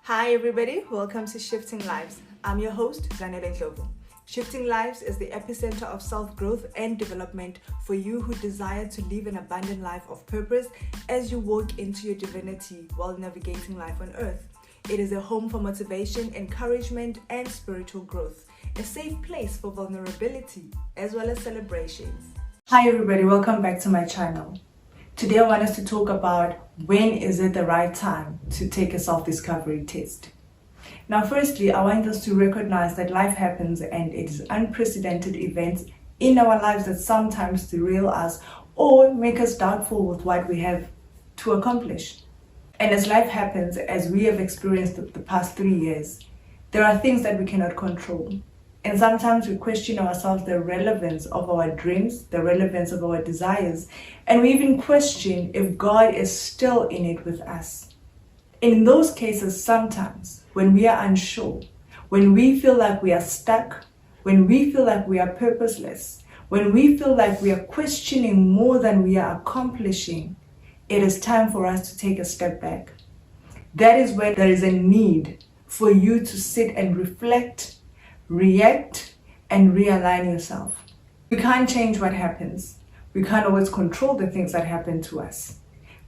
Hi everybody, welcome to Shifting Lives. I'm your host, Zanele Ndlovu. Shifting Lives is the epicenter of self-growth and development for you who desire to live an abundant life of purpose as you walk into your divinity while navigating life on earth. It is a home for motivation, encouragement, and spiritual growth. A safe place for vulnerability as well as celebrations. Hi everybody, welcome back to my channel. Today I want us to talk about when is it the right time to take a self-discovery test. Now firstly, I want us to recognize that life happens and it is unprecedented events in our lives that sometimes derail us or make us doubtful with what we have to accomplish. And as life happens, as we have experienced the past 3 years, there are things that we cannot control. And sometimes we question ourselves the relevance of our dreams, the relevance of our desires, and we even question if God is still in it with us. In those cases, sometimes when we are unsure, when we feel like we are stuck, when we feel like we are purposeless, when we feel like we are questioning more than we are accomplishing, it is time for us to take a step back. That is where there is a need for you to sit and reflect, react, and realign yourself. We can't change what happens. We can't always control the things that happen to us.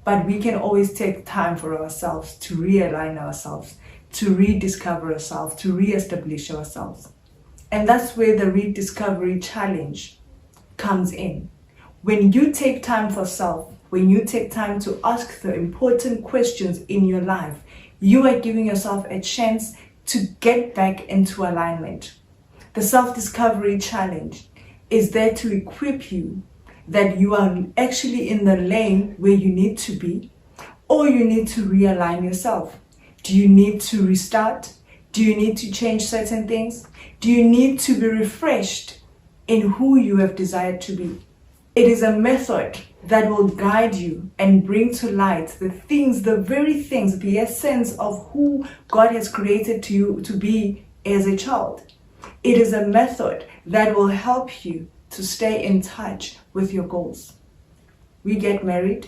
But we can always take time for ourselves to realign ourselves, to rediscover ourselves, to reestablish ourselves. And that's where the rediscovery challenge comes in. When you take time for self, when you take time to ask the important questions in your life, you are giving yourself a chance to get back into alignment. The self-discovery challenge is there to equip you that you are actually in the lane where you need to be, or you need to realign yourself. Do you need to restart? Do you need to change certain things? Do you need to be refreshed in who you have desired to be? It is a method that will guide you and bring to light the things, the very things, the essence of who God has created you to be as a child. It is a method that will help you to stay in touch with your goals. We get married,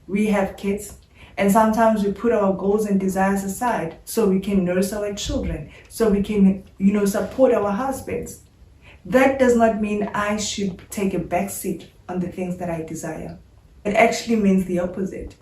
we have kids, and sometimes we put our goals and desires aside so we can nurse our children, so we can, support our husbands. That does not mean I should take a back seat on the things that I desire. It actually means the opposite.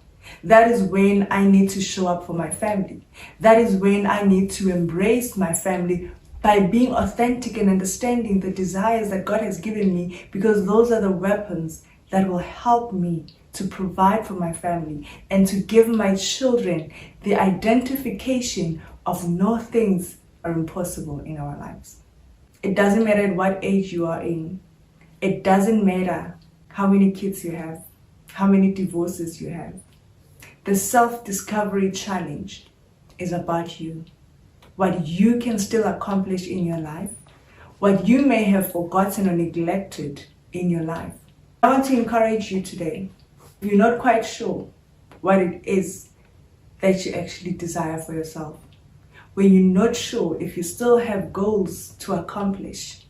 That is when I need to show up for my family. That is when I need to embrace my family by being authentic and understanding the desires that God has given me, because those are the weapons that will help me to provide for my family and to give my children the identification of no things are impossible in our lives. It doesn't matter at what age you are in. It doesn't matter how many kids you have, how many divorces you have. The self-discovery challenge is about you. What you can still accomplish in your life, what you may have forgotten or neglected in your life. I want to encourage you today. If you're not quite sure what it is that you actually desire for yourself, when you're not sure if you still have goals to accomplish,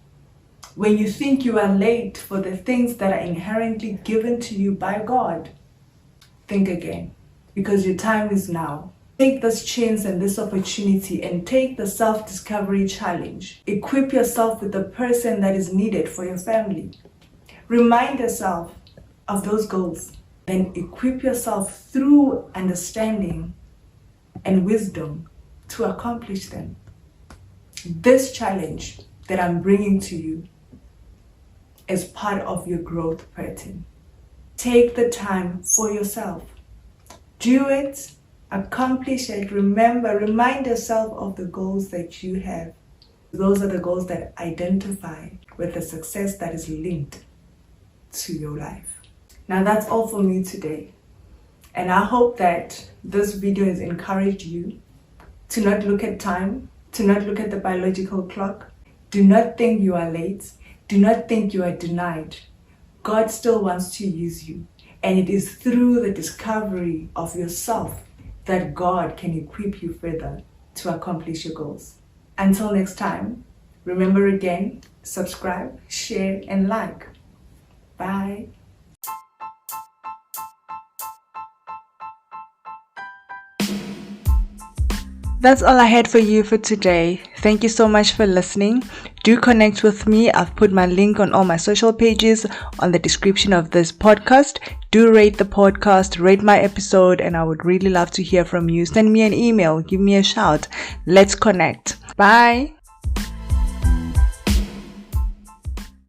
when you think you are late for the things that are inherently given to you by God, think again, because your time is now. Take this chance and this opportunity and take the self-discovery challenge. Equip yourself with the person that is needed for your family. Remind yourself of those goals. Then equip yourself through understanding and wisdom to accomplish them. This challenge that I'm bringing to you is part of your growth pattern. Take the time for yourself. Do it. Accomplish it. Remind yourself of the goals that you have. Those are the goals that identify with the success that is linked to your life. Now that's all for me today. And I hope that this video has encouraged you to not look at time, to not look at the biological clock. Do not think you are late. Do not think you are denied. God still wants to use you. And it is through the discovery of yourself that God can equip you further to accomplish your goals. Until next time, remember again, subscribe, share, and like. Bye. That's all I had for you for today. Thank you so much for listening. Do connect with me. I've put my link on all my social pages on the description of this podcast. Do rate the podcast, rate my episode, and I would really love to hear from you. Send me an email, give me a shout. Let's connect. Bye.